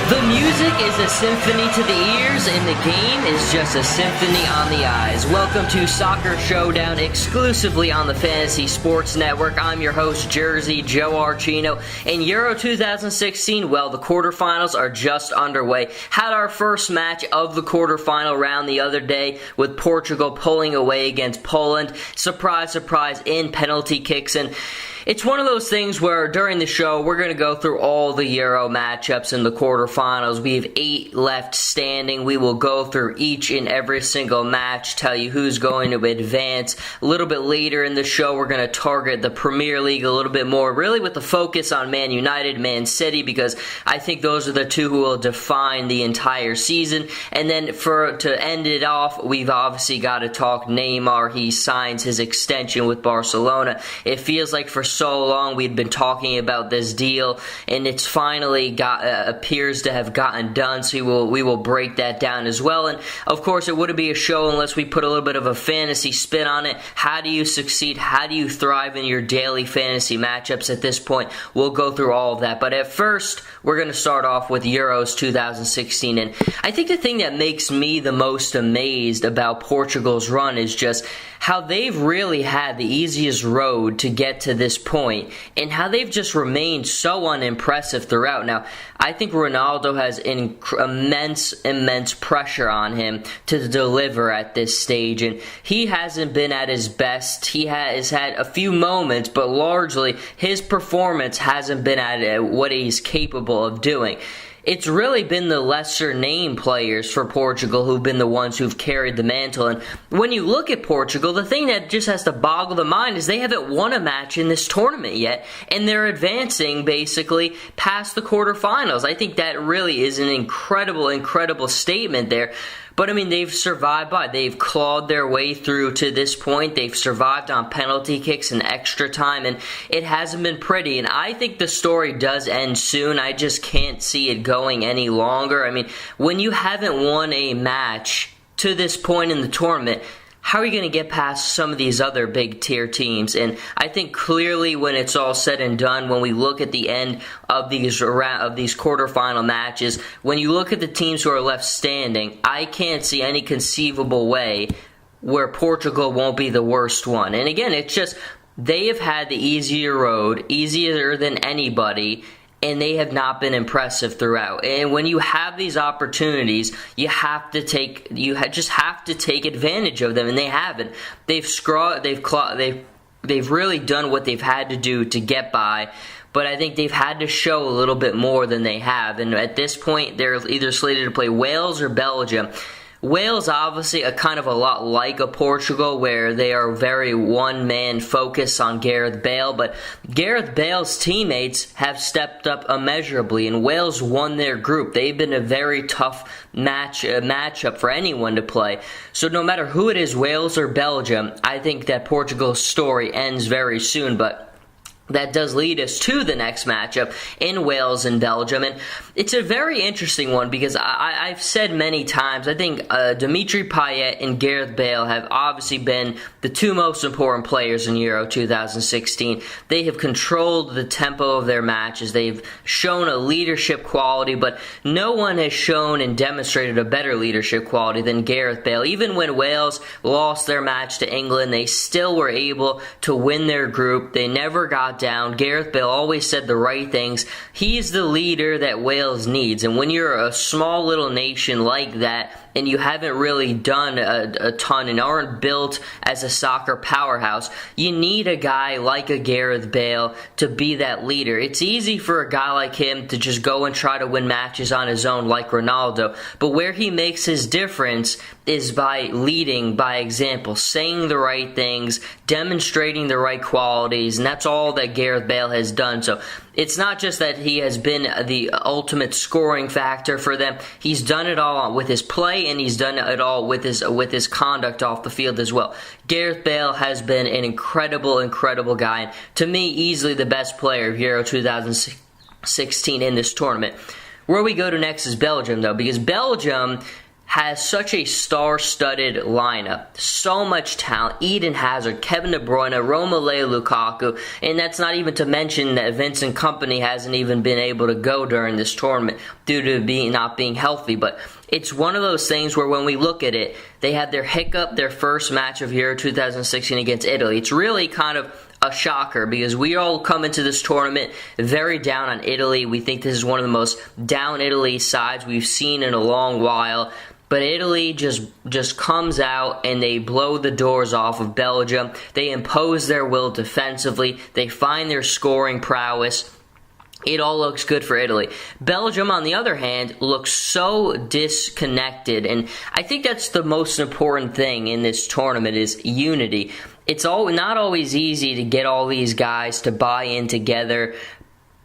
The music is a symphony to the ears, and the game is just a symphony on the eyes. Welcome to Soccer Showdown, exclusively on the Fantasy Sports Network. I'm your host, Jersey Joe Archino. In Euro 2016, well, the quarterfinals are just underway. Had our first match of the quarterfinal round the other day with Portugal pulling away against Poland. Surprise, surprise, in penalty kicks. And it's one of those things where during the show, we're going to go through all the Euro matchups in the quarterfinals. We have 8 left standing. We will go through each and every single match, tell you who's going to advance. A little bit later in the show, we're going to target the Premier League a little bit more, really with the focus on Man United, Man City, because I think those are the two who will define the entire season. And then to end it off, we've obviously got to talk Neymar. He signs his extension with Barcelona. It feels like for so long we'd been talking about this deal, and it's finally appears to have gotten done, so we will break that down as well. And of course, it wouldn't be a show unless we put a little bit of a fantasy spin on it. How do you succeed? How do you thrive in your daily fantasy matchups at this point? We'll go through all of that, but at first we're going to start off with Euros 2016, and I think the thing that makes me the most amazed about Portugal's run is just how they've really had the easiest road to get to this point, and how they've just remained so unimpressive throughout. Now, I think Ronaldo has immense pressure on him to deliver at this stage, and he hasn't been at his best. He has had a few moments, but largely his performance hasn't been at what he's capable of doing. It's really been the lesser name players for Portugal who've been the ones who've carried the mantle. And when you look at Portugal, the thing that just has to boggle the mind is they haven't won a match in this tournament yet, and they're advancing basically past the quarterfinals. I think that really is an incredible statement there. But, I mean, they've clawed their way through to this point. They've survived on penalty kicks and extra time, and it hasn't been pretty. And I think the story does end soon. I just can't see it going any longer. I mean, when you haven't won a match to this point in the tournament, how are you going to get past some of these other big tier teams? And I think clearly when it's all said and done, when we look at the end of these quarterfinal matches, when you look at the teams who are left standing, I can't see any conceivable way where Portugal won't be the worst one. And again, it's just they have had the easier road, easier than anybody, and they have not been impressive throughout. And when you have these opportunities, you just have to take advantage of them, and they haven't. They've really done what they've had to do to get by, but I think they've had to show a little bit more than they have. And at this point, they're either slated to play Wales or Belgium. Wales, obviously, a lot like a Portugal, where they are very one-man focused on Gareth Bale, but Gareth Bale's teammates have stepped up immeasurably, and Wales won their group. They've been a very tough matchup for anyone to play. So no matter who it is, Wales or Belgium, I think that Portugal's story ends very soon, but that does lead us to the next matchup in Wales and Belgium. And it's a very interesting one because I've said many times, I think Dimitri Payet and Gareth Bale have obviously been the two most important players in Euro 2016. They have controlled the tempo of their matches. They've shown a leadership quality, but no one has shown and demonstrated a better leadership quality than Gareth Bale. Even when Wales lost their match to England, they still were able to win their group. They never got down. Gareth Bale always said the right things. He's the leader that Wales needs. And when you're a small little nation like that, and you haven't really done a ton and aren't built as a soccer powerhouse, you need a guy like a Gareth Bale to be that leader. It's easy for a guy like him to just go and try to win matches on his own like Ronaldo, but where he makes his difference is by leading by example, saying the right things, demonstrating the right qualities, and that's all that Gareth Bale has done. So it's not just that he has been the ultimate scoring factor for them. He's done it all with his play, and he's done it all with his conduct off the field as well. Gareth Bale has been an incredible guy. And to me, easily the best player of Euro 2016 in this tournament. Where we go to next is Belgium, though, because Belgium has such a star-studded lineup, so much talent. Eden Hazard, Kevin De Bruyne, Romelu Lukaku, and that's not even to mention that Vincent Kompany hasn't even been able to go during this tournament due to not being healthy. But it's one of those things where when we look at it, they had their hiccup, their first match of Euro 2016 against Italy. It's really kind of a shocker because we all come into this tournament very down on Italy. We think this is one of the most down Italy sides we've seen in a long while. But Italy just comes out and they blow the doors off of Belgium. They impose their will defensively. They find their scoring prowess. It all looks good for Italy. Belgium, on the other hand, looks so disconnected, and I think that's the most important thing in this tournament is unity. It's not always easy to get all these guys to buy in together,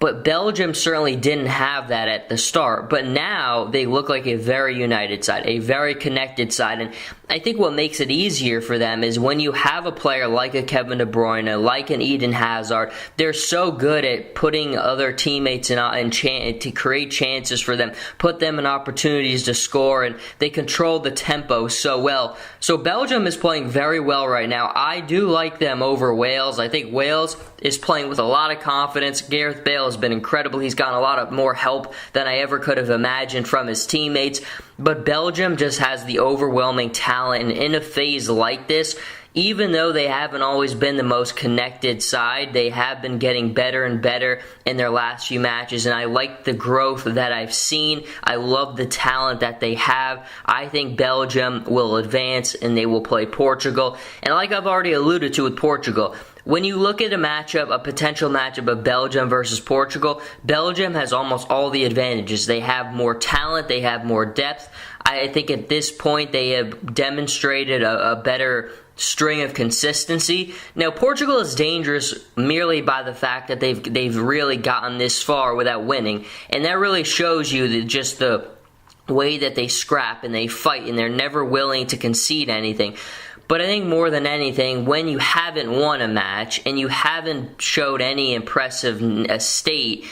but Belgium certainly didn't have that at the start. But now they look like a very united side, a very connected side. And I think what makes it easier for them is when you have a player like a Kevin De Bruyne, like an Eden Hazard, they're so good at putting other teammates to create chances for them, put them in opportunities to score, and they control the tempo so well. So Belgium is playing very well right now. I do like them over Wales. I think Wales is playing with a lot of confidence. Gareth Bale has been incredible. He's gotten a lot of more help than I ever could have imagined from his teammates. But Belgium just has the overwhelming talent, and in a phase like this, even though they haven't always been the most connected side, they have been getting better and better in their last few matches, and I like the growth that I've seen. I love the talent that they have. I think Belgium will advance, and they will play Portugal. And like I've already alluded to with Portugal, when you look at a potential matchup of Belgium versus Portugal, Belgium has almost all the advantages. They have more talent, they have more depth. I think at this point they have demonstrated a better string of consistency. Now, Portugal is dangerous merely by the fact that they've really gotten this far without winning, and that really shows you that just the way that they scrap and they fight, and they're never willing to concede anything. But I think more than anything, when you haven't won a match and you haven't showed any impressive state,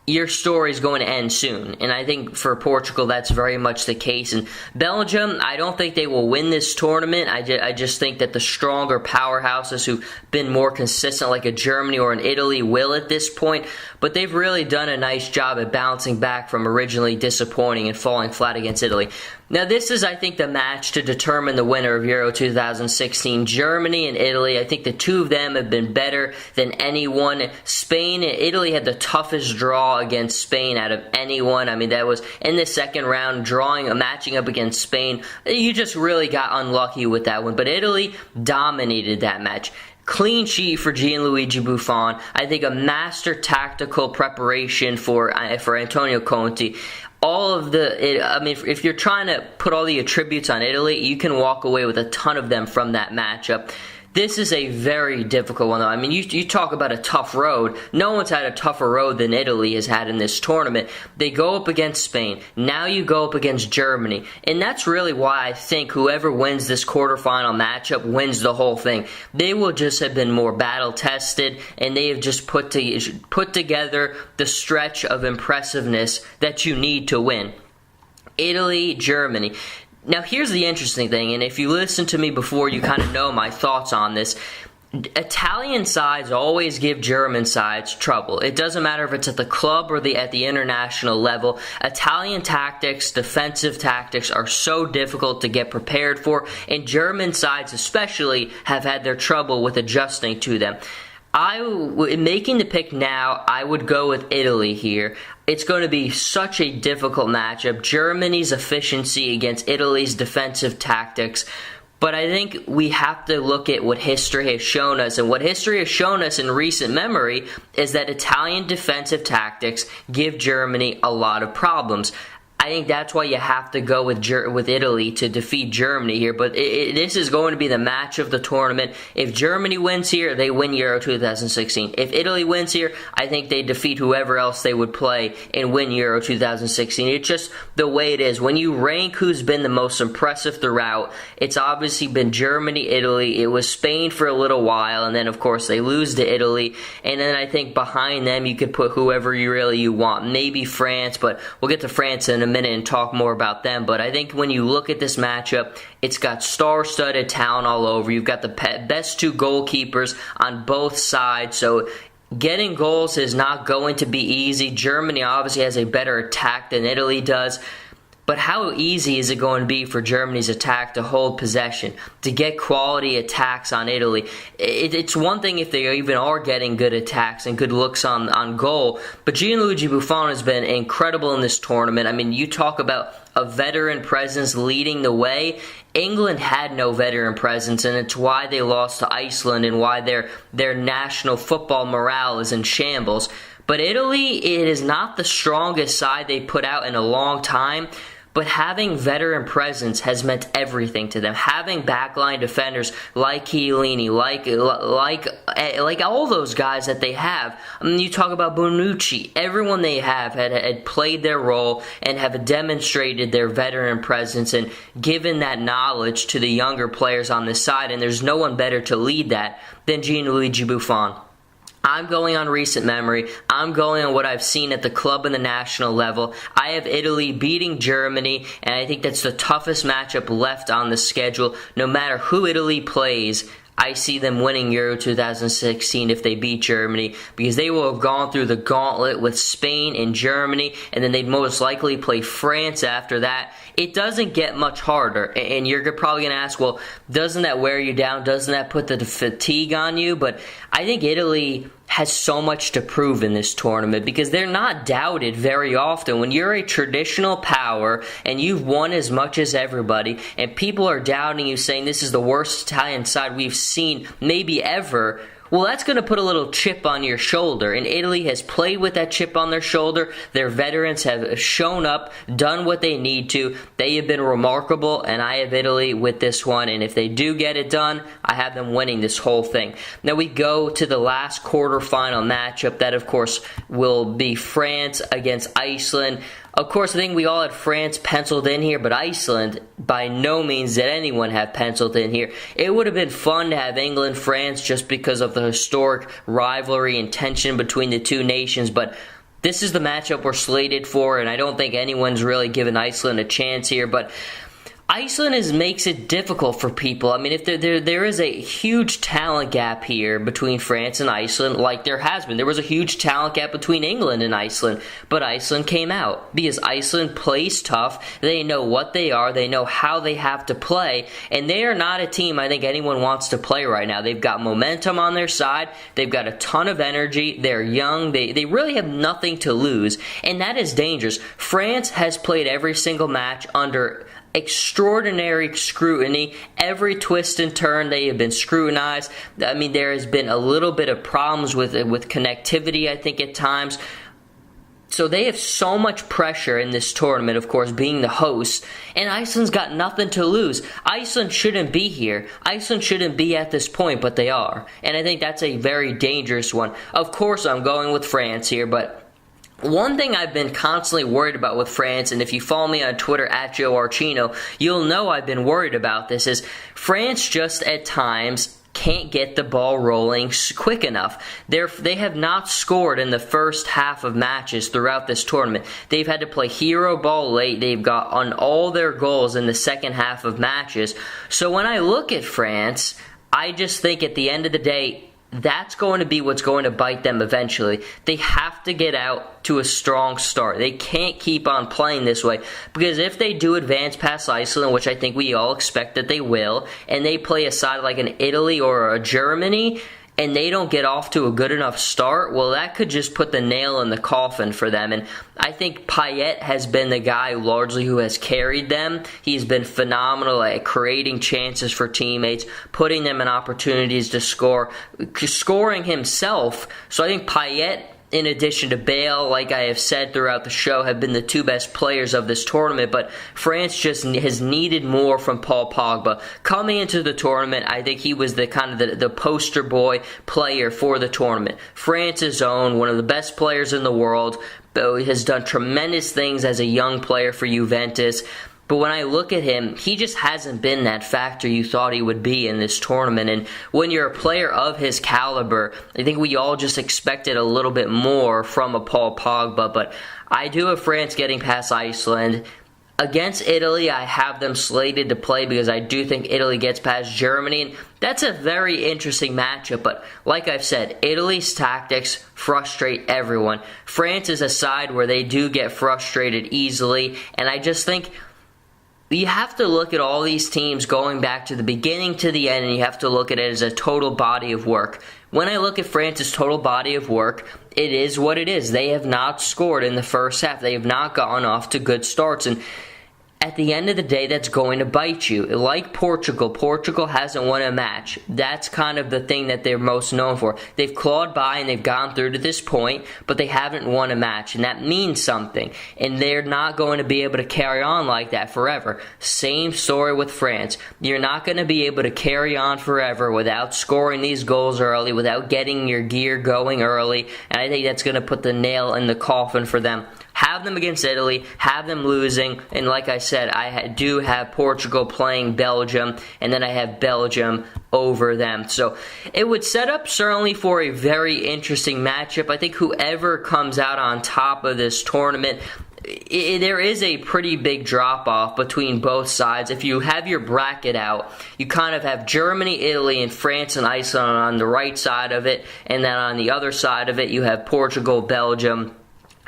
your story is going to end soon. And I think for Portugal, that's very much the case. And Belgium, I don't think they will win this tournament. I just think that the stronger powerhouses who've been more consistent, like a Germany or an Italy, will at this point. But they've really done a nice job at bouncing back from originally disappointing and falling flat against Italy. Now, this is, I think, the match to determine the winner of Euro 2016. Germany and Italy, I think the two of them have been better than anyone. Spain and Italy had the toughest draw against Spain out of anyone. I mean, that was in the second round, matching up against Spain. You just really got unlucky with that one. But Italy dominated that match. Clean sheet for Gianluigi Buffon. I think a master tactical preparation for Antonio Conte. If you're trying to put all the attributes on Italy, you can walk away with a ton of them from that matchup. This is a very difficult one, though. I mean, you talk about a tough road. No one's had a tougher road than Italy has had in this tournament. They go up against Spain. Now you go up against Germany. And that's really why I think whoever wins this quarterfinal matchup wins the whole thing. They will just have been more battle-tested, and they have just put together the stretch of impressiveness that you need to win. Italy, Germany. Now, here's the interesting thing, and if you listen to me before, you kind of know my thoughts on this. Italian sides always give German sides trouble. It doesn't matter if it's at the club or at the international level. Italian tactics, defensive tactics, are so difficult to get prepared for, and German sides especially have had their trouble with adjusting to them. Making the pick now, I would go with Italy here. It's going to be such a difficult matchup. Germany's efficiency against Italy's defensive tactics. But I think we have to look at what history has shown us. And what history has shown us in recent memory is that Italian defensive tactics give Germany a lot of problems. I think that's why you have to go with Italy to defeat Germany here. But this is going to be the match of the tournament. If Germany wins here, they win Euro 2016. If Italy wins here, I think they defeat whoever else they would play and win Euro 2016. It's just the way it is. When you rank who's been the most impressive throughout, it's obviously been Germany, Italy. It was Spain for a little while, and then, of course, they lose to Italy. And then I think behind them, you could put whoever you want. Maybe France, but we'll get to France in a minute and talk more about them. But I think when you look at this matchup, it's got star-studded talent all over. You've got the best two goalkeepers on both sides, so getting goals is not going to be easy. Germany obviously has a better attack than Italy does. But how easy is it going to be for Germany's attack to hold possession, to get quality attacks on Italy? It's one thing if they even are getting good attacks and good looks on goal, but Gianluigi Buffon has been incredible in this tournament. I mean, you talk about a veteran presence leading the way. England had no veteran presence, and it's why they lost to Iceland and why their national football morale is in shambles. But Italy, it is not the strongest side they put out in a long time. But having veteran presence has meant everything to them. Having backline defenders like Chiellini, like all those guys that they have. I mean, you talk about Bonucci. Everyone they have had played their role and have demonstrated their veteran presence and given that knowledge to the younger players on this side. And there's no one better to lead that than Gianluigi Buffon. I'm going on recent memory. I'm going on what I've seen at the club and the national level. I have Italy beating Germany, and I think that's the toughest matchup left on the schedule. No matter who Italy plays, I see them winning Euro 2016 if they beat Germany, because they will have gone through the gauntlet with Spain and Germany, and then they'd most likely play France after that. It doesn't get much harder, and you're probably going to ask, well, doesn't that wear you down? Doesn't that put the fatigue on you? But I think Italy has so much to prove in this tournament because they're not doubted very often. When you're a traditional power and you've won as much as everybody and people are doubting you, saying this is the worst Italian side we've seen maybe ever, well, that's going to put a little chip on your shoulder, and Italy has played with that chip on their shoulder. Their veterans have shown up, done what they need to. They have been remarkable, and I have Italy with this one, and if they do get it done, I have them winning this whole thing. Now we go to the last quarterfinal matchup. That, of course, will be France against Iceland. Of course, I think we all had France penciled in here, but Iceland, by no means did anyone have penciled in here. It would have been fun to have England-France just because of the historic rivalry and tension between the two nations, but this is the matchup we're slated for, and I don't think anyone's really given Iceland a chance here, but Iceland makes it difficult for people. I mean, if there is a huge talent gap here between France and Iceland, like there has been. There was a huge talent gap between England and Iceland, but Iceland came out because Iceland plays tough. They know what they are. They know how they have to play, and they are not a team I think anyone wants to play right now. They've got momentum on their side. They've got a ton of energy. They're young. They really have nothing to lose, and that is dangerous. France has played every single match under extraordinary scrutiny. Every twist and turn they have been scrutinized. I mean, there has been a little bit of problems with connectivity, I think, at times. So they have so much pressure in this tournament, of course, being the host, and Iceland's got nothing to lose. Iceland shouldn't be here. Iceland shouldn't be at this point, but they are. And I think that's a very dangerous one. Of course, I'm going with France here, but one thing I've been constantly worried about with France, and if you follow me on Twitter at Joe Archino, you'll know I've been worried about this, is France just at times can't get the ball rolling quick enough. They have not scored in the first half of matches throughout this tournament. They've had to play hero ball late. They've got on all their goals in the second half of matches. So when I look at France, I just think at the end of the day, that's going to be what's going to bite them eventually. They have to get out to a strong start. They can't keep on playing this way, because if they do advance past Iceland, which I think we all expect that they will, and they play a side like an Italy or a Germany, and they don't get off to a good enough start, well, that could just put the nail in the coffin for them. And I think Payet has been the guy largely who has carried them. He's been phenomenal at creating chances for teammates, putting them in opportunities to score, scoring himself. So I think Payet, in addition to Bale, like I have said throughout the show, have been the two best players of this tournament, but France just has needed more from Paul Pogba. Coming into the tournament, I think he was the kind of the poster boy player for the tournament. France's own, one of the best players in the world, has done tremendous things as a young player for Juventus. But when I look at him, he just hasn't been that factor you thought he would be in this tournament. And when you're a player of his caliber, I think we all just expected a little bit more from a Paul Pogba. But I do have France getting past Iceland. Against Italy, I have them slated to play because I do think Italy gets past Germany, and that's a very interesting matchup. But like I've said, Italy's tactics frustrate everyone. France is a side where they do get frustrated easily, and I just think you have to look at all these teams going back to the beginning to the end, and you have to look at it as a total body of work. When I look at France's total body of work, it is what it is. They have not scored in the first half. They have not gotten off to good starts, and at the end of the day, that's going to bite you. Like Portugal hasn't won a match. That's kind of the thing that they're most known for. They've clawed by and they've gone through to this point, but they haven't won a match, and that means something. And they're not going to be able to carry on like that forever. Same story with France. You're not going to be able to carry on forever without scoring these goals early, without getting your gear going early, and I think that's going to put the nail in the coffin for them. Have them against Italy, have them losing, and like I said, I do have Portugal playing Belgium, and then I have Belgium over them. So it would set up certainly for a very interesting matchup. I think whoever comes out on top of this tournament, there is a pretty big drop-off between both sides. If you have your bracket out, you kind of have Germany, Italy, and France and Iceland on the right side of it, and then on the other side of it, you have Portugal, Belgium,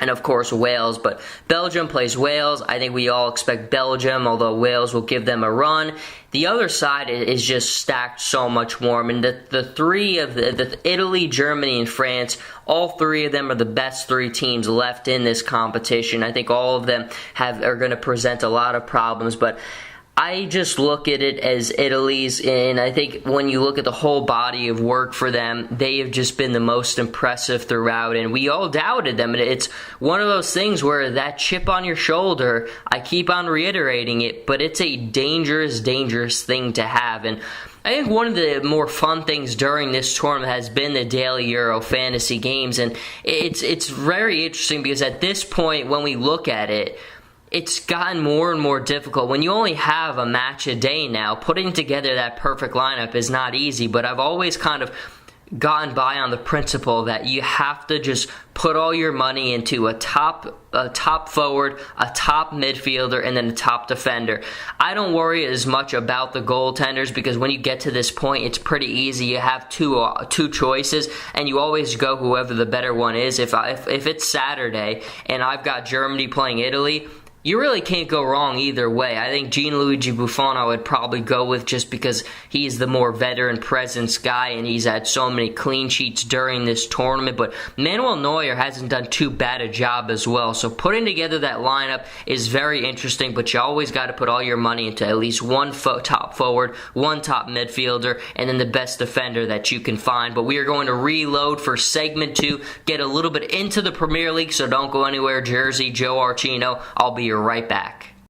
and of course Wales. But Belgium plays Wales. I think we all expect Belgium, although Wales will give them a run. The other side is just stacked so much more. I mean, the three of the Italy, Germany, and France, all three of them are the best three teams left in this competition. I think all of them are going to present a lot of problems, but I just look at it as Italy's, and I think when you look at the whole body of work for them, they have just been the most impressive throughout, and we all doubted them. And it's one of those things where that chip on your shoulder, I keep on reiterating it, but it's a dangerous, dangerous thing to have. And I think one of the more fun things during this tournament has been the Daily Euro fantasy games, and it's very interesting because at this point, when we look at it, it's gotten more and more difficult. When you only have a match a day now, putting together that perfect lineup is not easy, but I've always kind of gotten by on the principle that you have to just put all your money into a top forward, a top midfielder, and then a top defender. I don't worry as much about the goaltenders because when you get to this point, it's pretty easy. You have two choices, and you always go whoever the better one is. If it's Saturday and I've got Germany playing Italy, you really can't go wrong either way. I think Gianluigi Buffon I would probably go with just because he's the more veteran presence guy and he's had so many clean sheets during this tournament. But Manuel Neuer hasn't done too bad a job as well. So putting together that lineup is very interesting, but you always got to put all your money into at least one top forward, one top midfielder, and then the best defender that you can find. But we are going to reload for segment 2, get a little bit into the Premier League, so don't go anywhere. Jersey Joe Archino, I'll be right back.